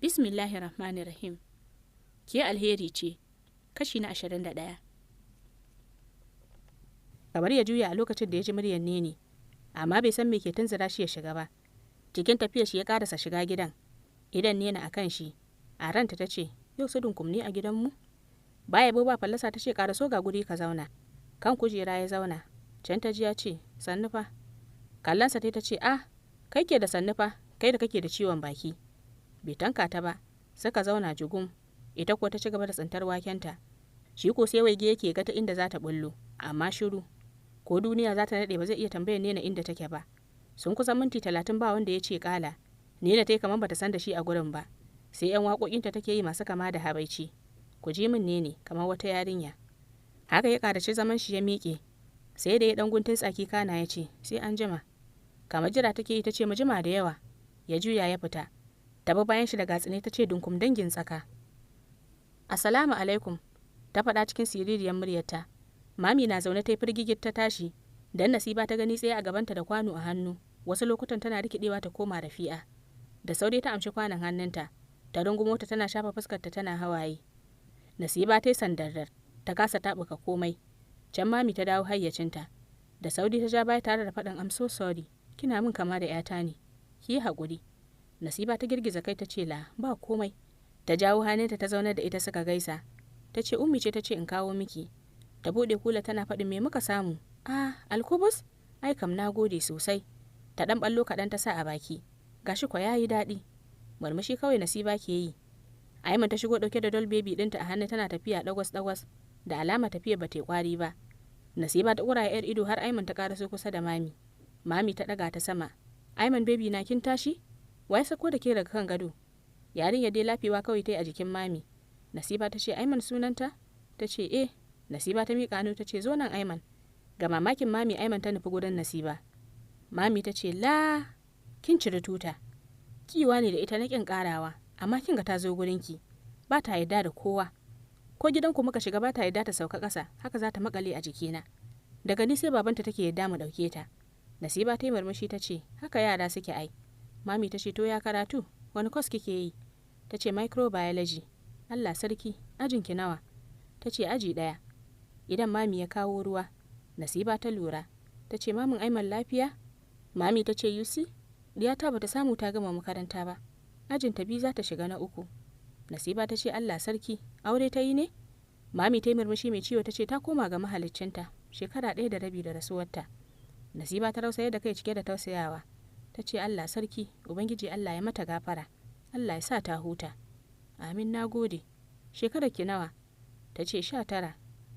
Bismillahirrahmanirrahim. Ke alheri ce. Kashi na 21. Kamar ya juya a lokacin da ya ji muryar Nene, amma bai san me ke tunzura shi ya shiga ba. Cikin tafiyar shi ya karasa shiga gidan. Idan Nene a kan shi, a ranta ta ce, yau su dunkumni a gidanmu? Baya ba fallasa ta ce, karaso ga guri ka zauna. Kan kujera ya zauna. Can ta ji ya ce, sannu fa. Kallansa ta ce, kai ke da sannu fa, kai da kake da ciwon baki. Bai tanka ta ba, suka zauna jugum. Ita ko ta ci gaba da tsintar wakenta. Shi ko sai waige yake ga ta inda za ta bullo, amma shiru. Ko duniya za ta nade ba zai iya tambayar Nena inda take ba. Sun kusan minti 30 ba wanda ya ce kala. Nena ta yi kamar bata san da shi a gurin ba. Sai yan waƙoƙinta take yi masu kama da habaici. Ku ji min Nene kamar wata yarinya. Haka ya karaci zaman shi ya miƙe. Sai da ya dan guntun tsaki kana ya ce, sai an jima. Kamar jira take yi ta ce mu jima da yawa. Ya juya ya fita. Ta bi bayan shi da gatsine ta ce dunkum dangin tsaka. Assalamu alaikum, ta faɗa cikin siririyar muryarta. Mami na zaune ta yi firgigit ta tashi, dan Nasiba ta gani tsaye a gabanta da kwano a hannu. Wasu lokutan tana rikidewa ta koma Rafi'a. Da sauri ta amshi kwanon hannunta, ta rungumo ta tana shafa fuskarta tana hawaye. Nasiba ta yi sandarar, ta kasa taɓuka komai. Can Mami ta dawo hayyacinta. Da sauri ta ja baya tare da faɗin I'm so sorry, kina min kama da 'yata ne. Ki yi haƙuri. Nasiba ta girgiza kai ta ce la, ba komai. Ta jawo hannunta ta zaunar da ita suka gaisa. Ta ce ummi ce ta ce in kawo miki. Ta buɗe kula tana faɗin me muka samu. Alkubus? Ai kam na gode sosai. Ta ɗan ɓallo kaɗan ta sa a baki. Gashi kwa yayi daɗi. Murmushi kawai Nasiba ke yi. Aiman ta shigo ɗauke da doll baby ɗinta a hannu tana tafiya ɗagwas-ɗagwas. Da alama tafiya ba ta yi ƙwari ba. Nasiba ta ƙura 'yar ido har Aiman ta ƙaraso kusa da Mami. Mami ta ɗaga ta sama. Aiman baby na kin tashi? Wai sako da ke daga kan gado? Yarinya dai lafiya kawai ta yi a jikin Mami. Nasiba ta ce Aiman sunanta? Ta ce eh. Nasiba ta miƙa hannu ta ce zo nan Aiman. Ga mamakin Mami Aiman ta nufi gurin Nasiba. Mami ta ce la kin cire tuta. Kiwa ne da ita na ƙin ƙarawa, amma kin ga ta zo gurinki. Ba ta yarda da kowa. Ko gidanku muka shiga ba ta yarda ta sauka ƙasa, haka za ta makale a jikina. Daga ni sai babanta take yarda mu ɗauke ta. Nasiba ta yi murmushi ta ce haka yara suke ai. Mami ta ce to ya karatu, wani kwas kike yi? Ta ce microbiology. Allah sarki, ajinki nawa? Ta ce aji 1. Idan Mami ya kawo ruwa. Nasiba ta lura. Ta ce mamin Aiman lafiya? Mami ta ce Yusi, diyata bata samu ta gama makaranta ba. Ajin ta 2 za ta shiga na 3. Nasiba ta ce Allah sarki, aure ta yi ne? Mami ta yi murmushi mai ciwo ta ce ta koma ga mahaliccinta, shekara 1 da rabi da rasuwarta. Nasiba ta rausaye da kai cike da tausayawa. Ta ce Allah sarki, Ubangiji Allah ya mata gafara. Allah ya sa ta huta. Amin na gode. Shekarar ki nawa? Ta ce 19.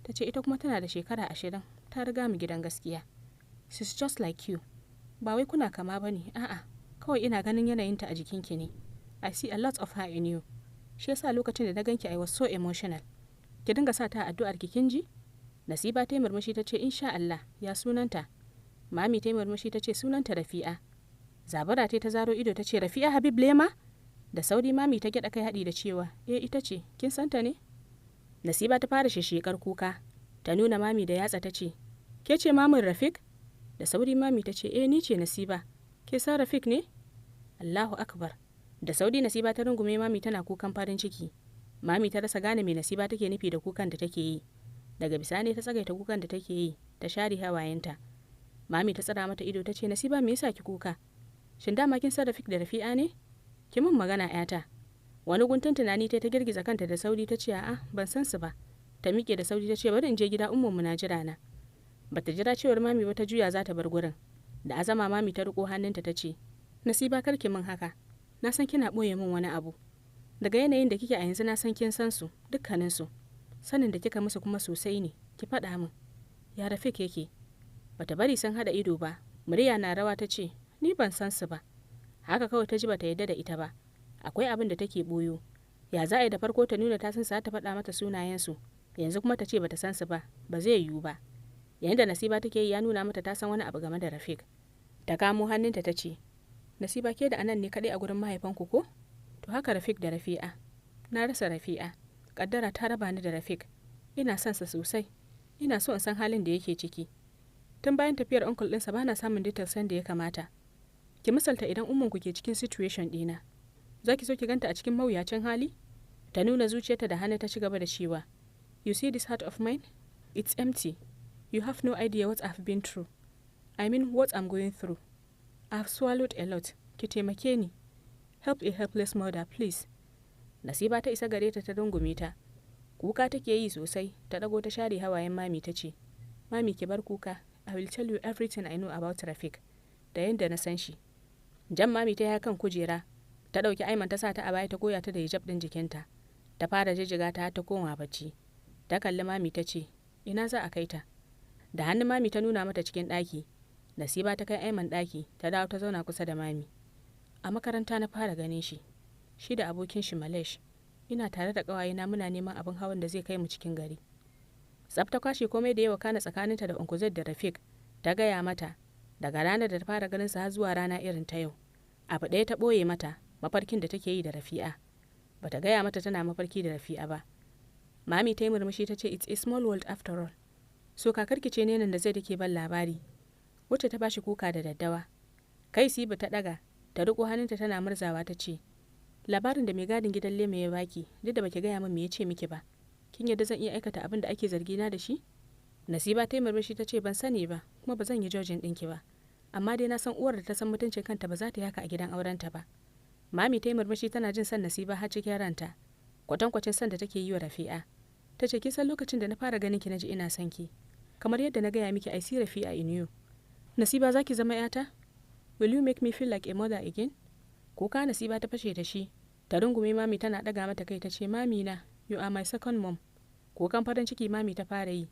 Ta ce ita kuma tana da shekara 20. Ta riga mu gidan gaskiya. She's just like you. Ba wai kuna kama ba ne, a'a. Kawai ina ganin yanayinta a jikinki ne. I see a lot of her in you. Shi yasa lokacin da na ganki I was so emotional. Ki dinga sa ta addu'ar ki kin ji? Nasiba ta yi murmushi ta ce insha Allah, ya sunanta. Mami ta yi murmushi ta ce sunanta Rafi'a. Zabara ta zaro ido ta ce Rafi'a Habib Lema? Da sauri Mami ta gyaɗa kai haɗi da cewa ita ce, kin santa ne? Nasiba ta fara shishekar kuka. Ta nuna Mami da yatsa ta ce ke ce mamin Rafik? Da sauri Mami ta ce ni ce Nasiba. Ke san Rafik ne? Allahu akbar. Da sauri Nasiba ta rungume Mami tana kukan farin ciki. Mami ta rasa gane me Nasiba take nufi da kukan da take yi. Daga bisani ta tsagaita kukan da take yi, ta share hawayenta. Mami ta tsara mata ido ta ce Nasiba me yasa ki kuka? Shin dama kin san Rafik da Rafi'a ne? Ki min magana 'yata. Wani guntun tunani ta girgiza kanta da sauri ta ce a'a ban san su ba. Ta miƙe da sauri ta ce bari in je gida ummanmu na jira na. Bata jira cewar Mami ba ta juya za ta bar gurin. Da azama Mami ta riko hannunta ta ce Nasiba kar ki min haka. Na san kina ɓoye min wani abu. Daga yanayin da kike a yanzu na san kin san su, dukkanin su. Sanin da kika musu kuma sosai ne, ki faɗa min. Ya Rafik yake? Bata bari sun hada ido ba. Murya na rawa ta ce ni ban san su ba. Haka kawai ta ji bata yarda da ita ba. Akwai abin da take boyo. Ya za a yi da farko ta nuna ta san sa ta faɗa mata sunayensu. Yanzu kuma ta ce bata san su ba, ba zai yiwu ba. Yayin da Nasiba take yi ya nuna mata ta san wani abu game da Rafik. Ta kamo hannunta ta ce Nasiba ke da anan ne kaɗai a gurin mahaifanku ko? To haka Rafik da Rafi'a. Na rasa Rafi'a. Kaddara ta raba ni da Rafik. Ina son sa sosai. Ina so in san halin da yake ciki. Tun bayan tafiyar uncle ɗinsa bana samun details da ya kamata. Ki misalta idan umman ku ke cikin situation ɗina. zaki so ki ganta a cikin mawuyacin hali? Ta nuna zuciyarta da hannu ta ci gaba da cewa, you see this heart of mine? It's empty. You have no idea what I've been through. I mean what I'm going through. I've swallowed a lot. Ki taimake ni. Help a helpless mother, please. Nasiba ta isa gare ta ta rungume ta. Kuka take yi sosai, ta dago ta share hawayen mami ta ce, Mami ki bar kuka, I will tell you everything I know about Rafiq, da yanda na san shi. Jan mami ta yi kan kujera, ta ɗauki Aiman ta sa ta a baya ta goya ta da hijab ɗin jikinta. Ta fara jijjiga ta ta koma bacci. Ta kalli mami ta ce, ina za a kai ta? Da hannun mami ta nuna mata cikin ɗaki. Nasiba ta kai Aiman ɗaki, ta dawo ta zauna kusa da mami. A makaranta na fara ganin shi. Shi da abokin shi Malesh. Ina tare da ƙawayena muna neman abin hawan da zai kai mu cikin gari. Tsafta kwashe komai da yawa kana tsakaninta da Uncle da Rafiq. Ta gaya mata, daga ranar da ta fara ganin sa har zuwa rana irin ta yau. Abu ɗaya ta ɓoye mata, mafarkin da take yi da Rafi'a. Bata gaya mata tana mafarki da Rafi'a ba. Mami ta yi murmushi ta ce, it's a small world after all. So kakarki ce ne nan da zai dake ban labari. Wacce ta bashi kuka da daddawa. Kai Sibi ta ɗaga, ta riƙo hannunta tana murzawa ta ce, labarin da mai gadin gidan Lema ya baki, duk da baki gaya min me ya ce miki ba. Kin yadda zan iya aikata abin da ake zargi na da shi? Nasiba ta yi murmushi ta ce ban sani ba, kuma ba zan yi jojin ɗinki ba. Amma dai na san uwar da ta san mutuncin kanta ba za ta yi haka a gidan aurenta ba. Mami ta yi murmushi tana jin san Nasiba har cikin ranta. Kwatankwacin san da take yi wa Rafi'a. Ta ce, kin san lokacin da na fara ganin ki naji ina son ki. Kamar yadda na gaya miki I see Rafi'a in you. Nasiba za ki zama yata? Will you make me feel like a mother again? Kuka Nasiba ta fashe da shi. Ta rungume mami tana ɗaga mata kai ta ce, mami na, you are my second mom. Kukan farin ciki mami ta fara yi.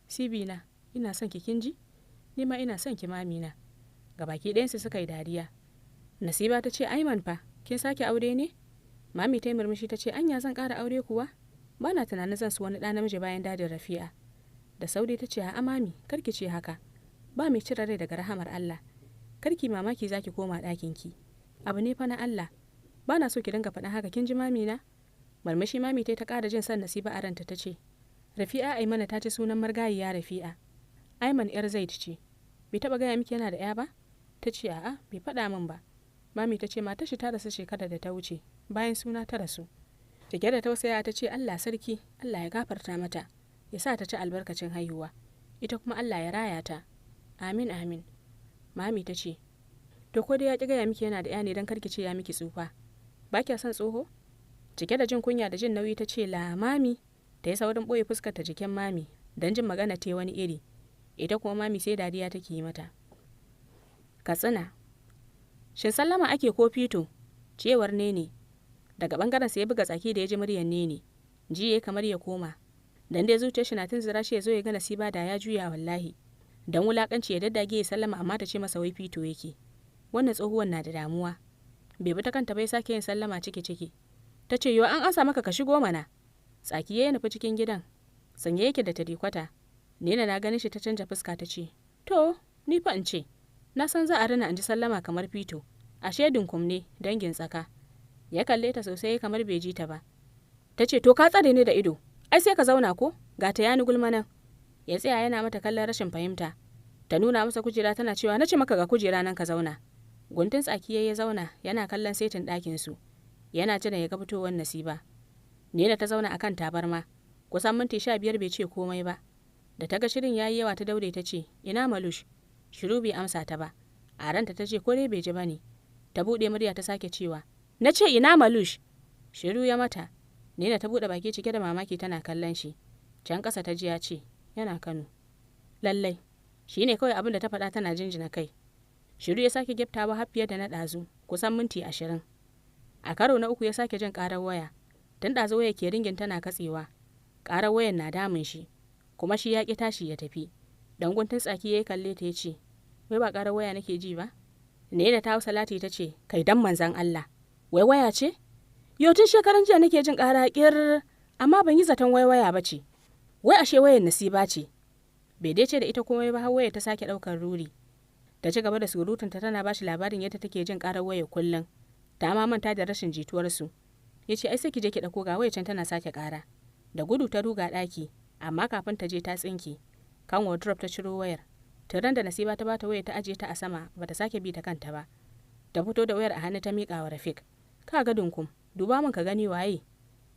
Sibi na, ina son ki kin ji? Ni ma ina son ki mami na. Gabaki ɗayansu suka yi dariya. Nasiba ta ce, Aiman fa, kin sake aure ne? Mami ta yi murmushi ta ce, anya zan ƙara aure kuwa? Ba na tunanin zan su wani ɗa namiji bayan dadin Rafi'a. Da sauri ta ce, a'a mami, karki ce haka. Ba mai cire rai daga rahamar Allah. Karki mamaki zaki koma ɗakinki. Abu ne fa na Allah. Ba na so ki dinga faɗa haka kin ji mami na? Marmashi mami ta ƙara jin san Nasiba a ranta ta ce, Rafi'a Aimana ta ci sunan margayiya Rafi'a. Aiman yar Zaid ce. Bai taɓa gaya miki yana da ya ba? Ta ce a'a, bai faɗa min ba. Mami ta ce matar shi ta rasu shekarar da ta wuce, bayan suna ta rasu. Cike da tausaya ta ce Allah sarki, Allah ya gafarta mata, ya sa ta ci albarkacin haihuwa. Ita kuma Allah ya raya ta. Amin amin. Mami ta ce, to ko dai ya ƙi gaya miki yana da ya ne don karki ce ya miki tsufa. Ba kya son tsoho? Cike da jin kunya da jin nauyi ta ce la mami. Ta yi saurin ɓoye fuskar ta jikin mami don jin magana ta wani iri. Ita kuma mami sai dariya take yi mata. Katsina. Shin sallama ake ko fito? Cewar ne. Daga bangaren sa ya buga tsaki da ya ji muryar ne. Jiye kamar ya koma. Dan dai zuciyar shi na tunzura shi ya zo ya ga Nasiba da ya juya wallahi. Dan wulakanci ya daddage ya sallama amma ta ce masa wai fito yake. Wannan tsohuwan na da damuwa. Bai bi ta kanta bai sake yin sallama ciki. Ta ce yo an ansa maka ka shigo mana. Tsaki ya nufi cikin gidan. Sanye yake da tarikwata. Nena na ganin shi ta canja fuska ta ce, to ni fa in ce, na san za a rina in ji sallama kamar fito. Ashe dinkum ne dangin tsaka. Ya kalle ta sosai kamar bai ji ta ba. Ta ce to ka tsare ni da ido. Ai sai ka zauna ko? Ga ta yani gulma nan. Ya tsaya yana mata kallon rashin fahimta. Ta nuna masa kujera tana cewa na ce maka ga kujera nan ka zauna. Guntun tsaki ya zauna yana kallon setin ɗakin su. Yana jira ya ga fitowar Nasiba. Nena ta zauna akan tabarma. Kusan minti 15 bai ce komai ba. Da ta ga shirin yayi yawa ta daure ta ce, ina Malush? Shiru bai amsa ta ba. A ranta ta ce ko dai bai ji bane. Ta bude murya ta sake cewa, na ce ina Malush? Shiru ya mata. Nena ta bude baki cike da mamaki tana kallon shi. Can ƙasa ta ji ya ce, yana Kano. Lallai, shi ne kawai abin da ta faɗa tana jinjina kai. Shiru ya sake gyaftawa har fiye da na ɗazu, kusan minti 20. A karo na uku ya sake jin ƙarar waya. Tun ɗazu waya ke ringin tana katsewa. Ƙarar wayan na damun shi. Kuma shi ya ƙi tashi ya tafi. Dan guntun tsaki ya kalle ta ya ce, wai ba ƙarar waya nake ji ba? Nena ta hausa lati ta ce, kai dan manzan Allah. Wai waya ce? Yau tun shekaran jiya nake jin ƙara ƙir, amma ban yi zaton wai waya ba ce. Wai ashe wayar Nasiba ce. Bai dai ce da ita komai ba har waya ta sake ɗaukar ruri. Ta ci gaba da surutunta tana bashi labarin yadda take jin ƙarar waya kullum. Ta ma manta da rashin jituwarsu. Ya ce ai sai ki je ki ɗauko ga waya can tana sake ƙara. Da gudu ta ruga ɗaki, amma kafin ta je ta tsinke. Kan wardrobe ta ciro wayar. Tiran da Nasiba ta bata waya ta ajiye ta a sama bata sake bi ta kanta ba. Ta fito da wayar a hannu ta miƙa wa Rafiq. ka ga dunkum, duba min ka gani waye.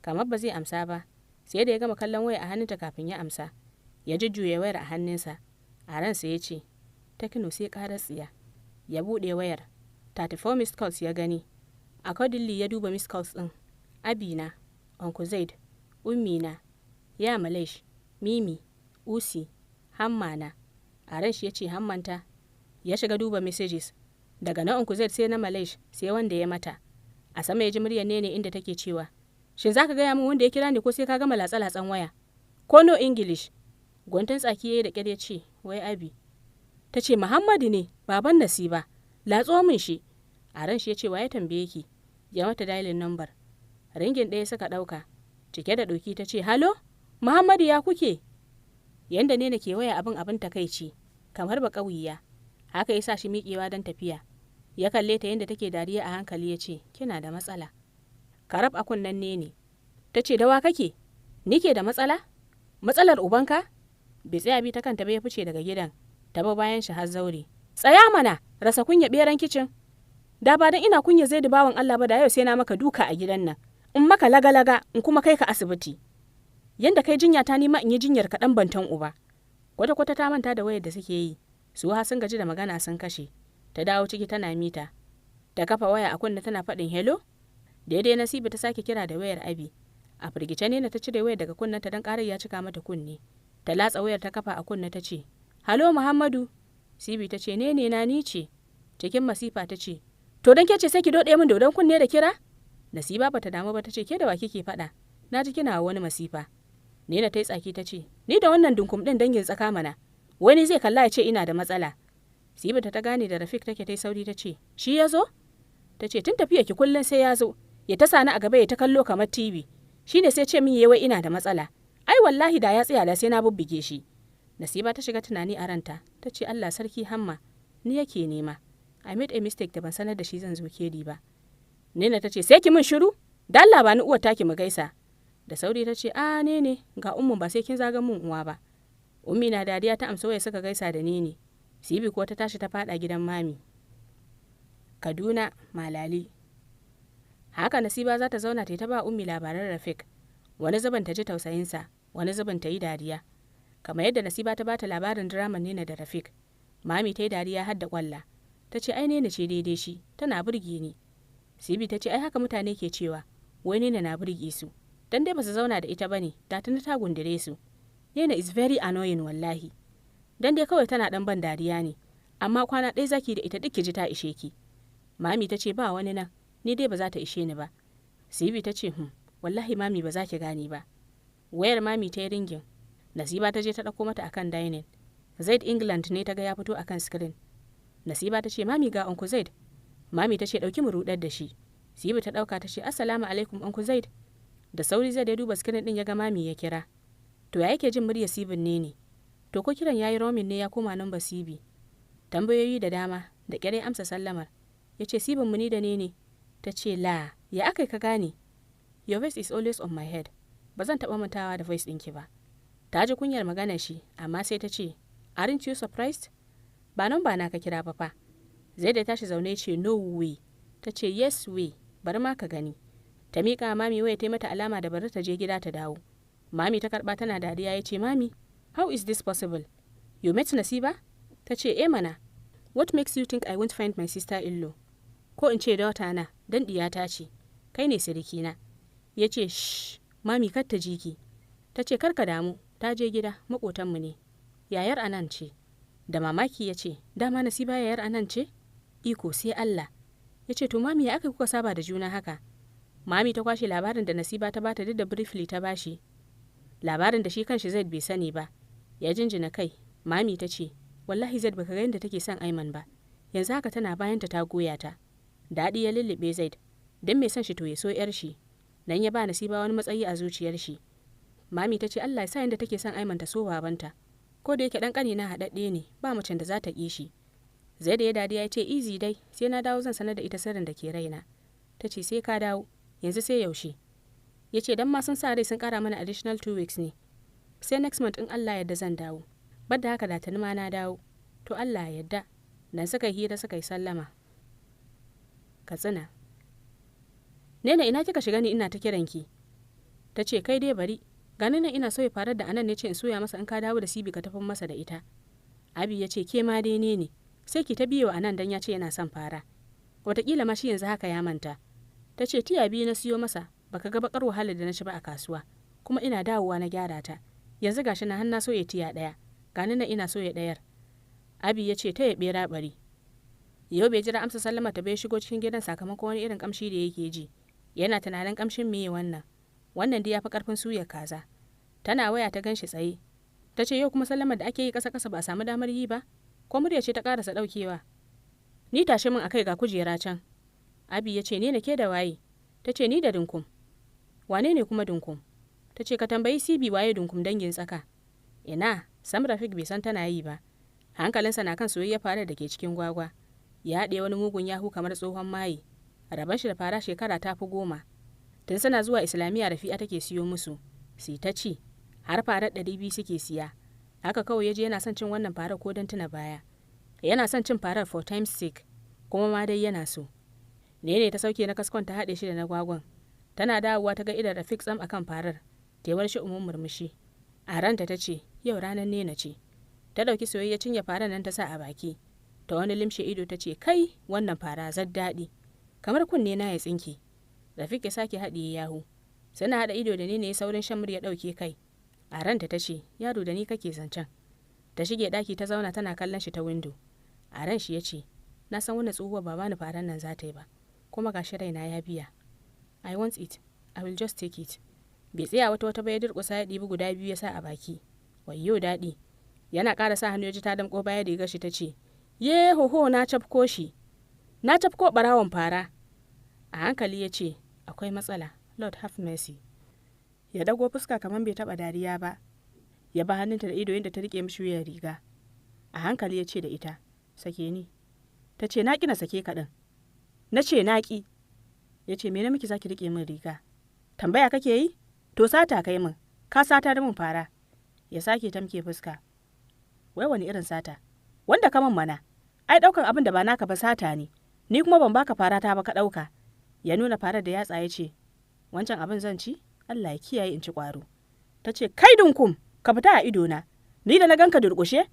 Kamar ba zai amsa ba, sai da ya gama kallon waya a hannunta kafin ya amsa. Ya jujjuya wayar a hannunsa. A ransa ya ce, Tekno sai ƙarar tsiya. Ya buɗe wayar. 34 missed calls ya gani. Accordingly ya duba missed calls ɗin. Abina, Uncle Zaid, Ummina, Ya Malesh, Mimi, Usi, Hammana. A ran shi ya ce hammanta. Ya shiga duba messages. Daga na Uncle Zaid sai na Malesh sai wanda ya mata. A sama ya ji muryar Nene inda take cewa, shin za ka gaya min wanda ya kira ni ko sai ka gama latsa-latsan waya? Ko no English? Gwantan tsaki ya yi da ƙyar ya ce, wai Abi. Ta ce, Muhammadu ne, baban Nasiba. Latso min shi. A ran shi ya ce, wa ya tambaye ki? Ya mata dialing number. Ringin ɗaya suka ɗauka. Cike da ɗoki ta ce, halo? Muhammadu ya kuke? Yanda ne ke waya abin takaici, kamar ba ƙauyiya. Haka ya sa shi miƙewa don tafiya. Ya kalle ta yadda take dariya a hankali ya ce, kina da matsala. Karab a kunnen ne. Ta ce, dawa kake? Ni ke da matsala? Matsalar ubanka? Bai tsaya bi ta kanta ba ya fice daga gidan. Ta ba bayan shi har zaure. Tsaya mana, rasa kunya beran kicin. Da ba dan ina kunya zai bawan Allah ba da yau sai na maka duka a gidan nan. In maka laga-laga in kuma kai ka asibiti. Yanda kai jinya ta nima in yi jinyar ka dan bantan uba. Kwata-kwata ta manta da wayar da suke yi. Su ha sun gaji da magana sun kashe. Ta dawo ciki tana mita. Ta kafa waya a kunne tana faɗin hello. Daidai Nasiba ta sake kira da wayar Abi. A firgice ne ta cire wayar daga kunnenta don ƙarar ya cika mata kunne. Ta latsa wayar ta kafa a kunne ta ce, halo Muhammadu. Sibi ta ce, ne na ni ce. Cikin masifa ta ce, to don ke ce sai ki doɗe min dodon kunne da kira? Nasiba bata damu ba ta ce, ke da wa kike faɗa? Na ji kina wani masifa. Nena ta yi tsaki ta ce, ni da wannan dunkum ɗin dangin tsaka mana. Wani zai kalla ya ce ina da matsala. Sibi ta gane da Rafik take ta yi sauri ta ce, shi ya zo? Ta ce, tun tafiya ki kullum sai ya zo. Ya ta sani a gaba ya ta kallo kamar TV. Shi ne sai ce min wai ina da matsala. Ai wallahi da ya tsaya da sai na bubbuge shi. Nasiba ta shiga tunani a ranta. Ta ce Allah sarki Hamma, ni yake nema. I made a mistake da ban sanar da shi zan zo kedi ba. Nena ta ce sai ki min shiru? Da Allah ba ni uwar taki mu gaisa. Da sauri ta ce a ne ga ummu ba sai kin zaga mun uwa ba. Ummi na dariya ta amsa waya suka gaisa da Nene. Sibi ko ta tashi ta fada gidan mami. Kaduna, Malali. Haka Nasiba za ta zauna ta ba ummi labaran Rafik. Wani zaban ta ji tausayinsa, wani zaban ta yi dariya. Kamar yadda Nasiba ta bata labarin draman Nena da Rafik. Mami ta yi dariya har da kwalla. Ta ce ai Nena ce daidai shi, tana burge ni. Sibi ta ce ai haka mutane ke cewa, wai Nena na burge su. Dan dai ba su zauna da ita bane, da tuni ta gundure su. Nena is very annoying wallahi. Dan dai kawai tana dan ban dariya ne, amma kwana ɗaya zaki da ita duk ki ji ta ishe ki. Mami ta ce ba wani nan, ni dai ba za ta ishe ni ba. Sibi ta ce wallahi mami ba za ki gane ba. Wayar mami ta yi ringin. Nasiba ta je ta ɗauko mata akan dining. Zaid England ne ta ga ya fito akan screen. Nasiba ta ce mami ga Uncle Zaid. Mami ta ce ɗauki mu rudar da shi. Sibi ta ɗauka ta ce assalamu alaikum Uncle Zaid. Da sauri Zaid ya duba screen ɗin ya ga mami ya kira. To ya yake jin murya Sibin ne? To ko kiran yayi roaming ne ya koma nan ba Sibi. Tambayoyi da dama da kyare amsa sallamar. Ya ce Sibin mu ni da ne. Ta ce la ya aka ka gane? Your voice is always on my head. Ba zan taɓa mantawa da voice ɗinki ba. Ta ji kunyar maganar shi amma sai ta ce aren't you surprised? Ba nan ba na ka kira ba fa. Zai da tashi zaune ce no way. Ta ce yes way, bari ma ka gani. Ta miƙa mami waya ta mata alama da bari ta je gida ta dawo. Mami ta karɓa tana dariya ya ce mami, how is this possible? You met Nasiba? Ta ce mana. What makes you think I won't find my sister-in-law? Ko in ce daughter na, dan diyata ce. Kai ne sirikina. Ya ce shh, mami kar ta ji ki. Ta ce kar ka damu, ta je gida, maƙotanmu ne. Yayar anan ce. Da mamaki ya ce, dama Nasiba yayar anan ce? Iko sai Allah. Ya ce to mami ya aka kuka saba da juna haka? Mami ta kwashe labarin da Nasiba ta bata duk da briefly ta bashi. Labarin da shi kanshi Zaid bai sani ba. Ya jinjina kai. Mami ta ce, wallahi Zaid baka ga yadda take son Aiman ba. Yanzu haka tana bayanta ta goya ta. Daɗi ya lullube Zaid. Dan mai son shi to ya so yar shi. Dan ya ba Nasiba wani matsayi a zuciyar shi. Mami ta ce Allah ya sa yadda take son Aiman ta so babanta. Ko da yake dan kani na haɗaɗɗe ne, ba macen da za ta ƙi shi. Zaid ya dadiya ya ce easy dai, sai na dawo zan sanar da ita sirrin da ke raina. Ta ce sai ka dawo, yanzu sai yaushe. Ya ce dan ma sun sa rai sun ƙara mana additional 2 weeks ne. Sai next month in Allah yadda zan dawo. Badda haka da tani ma na dawo. To Allah ya yadda. Dan suka hira suka yi sallama. Katsina. Nena ina kika shiga ni ina ta kiranki. Ta ce kai dai bari. Gani nan ina so ya farar da anan ne ce in soya masa in ka dawo da sibi ka tafin masa da ita. Abi ya ce ke ma dai ne. Sai ki ta biyo anan dan ya ce yana son fara. Wataƙila ma shi yanzu haka ya manta. Ta ce tiya biyu na siyo masa baka ga bakar wahalar da na ci ba a kasuwa. Kuma ina dawowa na gyara ta. Yanzu gashi na hanna so ya tiya ɗaya. Gani nan ina so ya ɗayar. Abi ya ce ta ya ɓera bari. Yau bai jira amsa sallama ta bai shigo cikin gidan sakamakon wani irin kamshi da yake ji. Yana tunanin kamshin meye wannan. Wannan dai ya fi karfin suyar kaza. Tana waya ta ganshi tsaye. Ta ce yau kuma sallamar da ake yi ƙasa-ƙasa ba a samu damar yi ba. Ko murya ce ta ƙarasa ɗaukewa. Ni tashi min akai ga kujera can. Abi ya ce ni na ke da waye. Ta ce ni da Dunkum. Wane ne kuma Dunkum? Ta ce ka tambayi Sibi waye Dunkum dangin tsaka. Ina, Sam Rafik bai san tana yi ba. Hankalinsa na kan soyayya fara da ke cikin gwagwa. Ya haɗe wani mugun yahu kamar tsohon maye. Raban shi da fara shekara ta fi 10. Tun suna zuwa Islamiyya Rafi'a take siyo musu. Su ta ci. Har farar 200 suke siya. Haka kawai ya je yana son cin wannan farar ko don tuna baya. Yana son cin farar for time's sake. Kuma ma dai yana so. Ne ta sauke na kaskon ta haɗe shi da na gwagwan. Tana dawowa ta ga idan Rafik tsam akan farar. Tewar shi umun murmushi. A ranta ta ce yau ranar Nena ce. Ta ɗauki soyayya cinye farar nan ta sa a baki. Ta wani limshe ido ta ce kai wannan fara zad daɗi. Kamar kunne na ya tsinke. Rafik ya sake haɗiye yahu. Suna haɗa ido da ni ne saurin shan murya ɗauke kai. A ranta ta ce yaro da ni kake zancen. Ta shige ɗaki ta zauna tana kallon shi ta windo. A ran shi ya ce na san wannan tsohuwar ba bani faran nan za ta yi ba. Kuma gashi raina ya biya. I want it. I will just take it. Bai tsaya wata ba ya durƙusa ya ɗibi guda 2 ya sa a baki. Wayyo daɗi. Yana ƙara sa hannu ya ji ta damƙo baya da gashi ta ce ye hoho na cafko shi. Na cafko ɓarawon fara. A hankali ya ce akwai matsala. Lord have mercy. Ya dago fuska kamar bai taɓa dariya ba. Ya ba hannunta da ido yadda ta riƙe mishi wuyan riga. A hankali ya ce da ita sake ni. Ta ce na ƙi na sake ka ɗin. Na ce na ƙi. Ya ce me na miki zaki riƙe min riga? Tambaya kake yi? To sata kai min. Ka sata da min fara. Ya sake tamke fuska. Wai wani irin sata? Wanda ka min mana. Ai ɗaukan abin da ba naka ba sata ne. Ni kuma ban baka fara ta ba ka ɗauka. Ya nuna farar da yatsa ya ce wancan abin zan ci? Allah ya kiyaye in ci ƙwaro. Ta ce kai Dunkum ka fita a idona. Ni da na ganka durƙushe?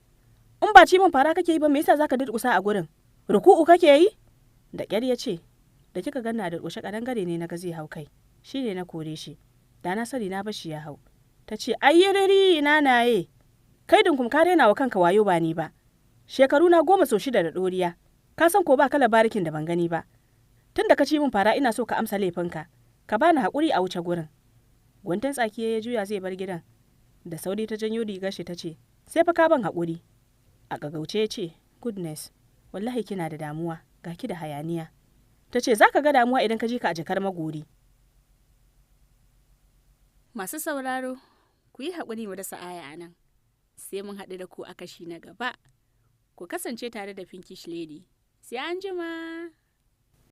In ba ci min fara kake yi ba me yasa zaka durƙusa a gurin? Ruku'u kake yi? Da ƙyar ya ce da kika ganna durƙushe kadangare ne na ga zai hau kai. Shi ne na kore shi. Da na sani na bashi ya hau. Ta ce ayyiriri ina naye. Kai Dunkum ka rena wa kanka wayo ba ni ba. Shekaru na 16 da ɗoriya. Ka san ko ba kala barikin da ban gani ba. Tun da ka ci min fara ina so ka amsa laifinka. Ka bani haƙuri a wuce gurin. Guntun tsakiya ya juya zai bar gidan. Da sauri ta janyo rigar shi ta ce sai fa ka ban haƙuri. A gagauce ya ce goodness wallahi kina da damuwa ga ki da hayaniya. Ta ce za ka ga damuwa idan ka ji ka a jakar magori. Masu sauraro ku yi haƙuri mu dasa aya a nan. Sai mun haɗu da ku a kashi na gaba. Ku kasance tare da Pinkish Lady. Sai an jima.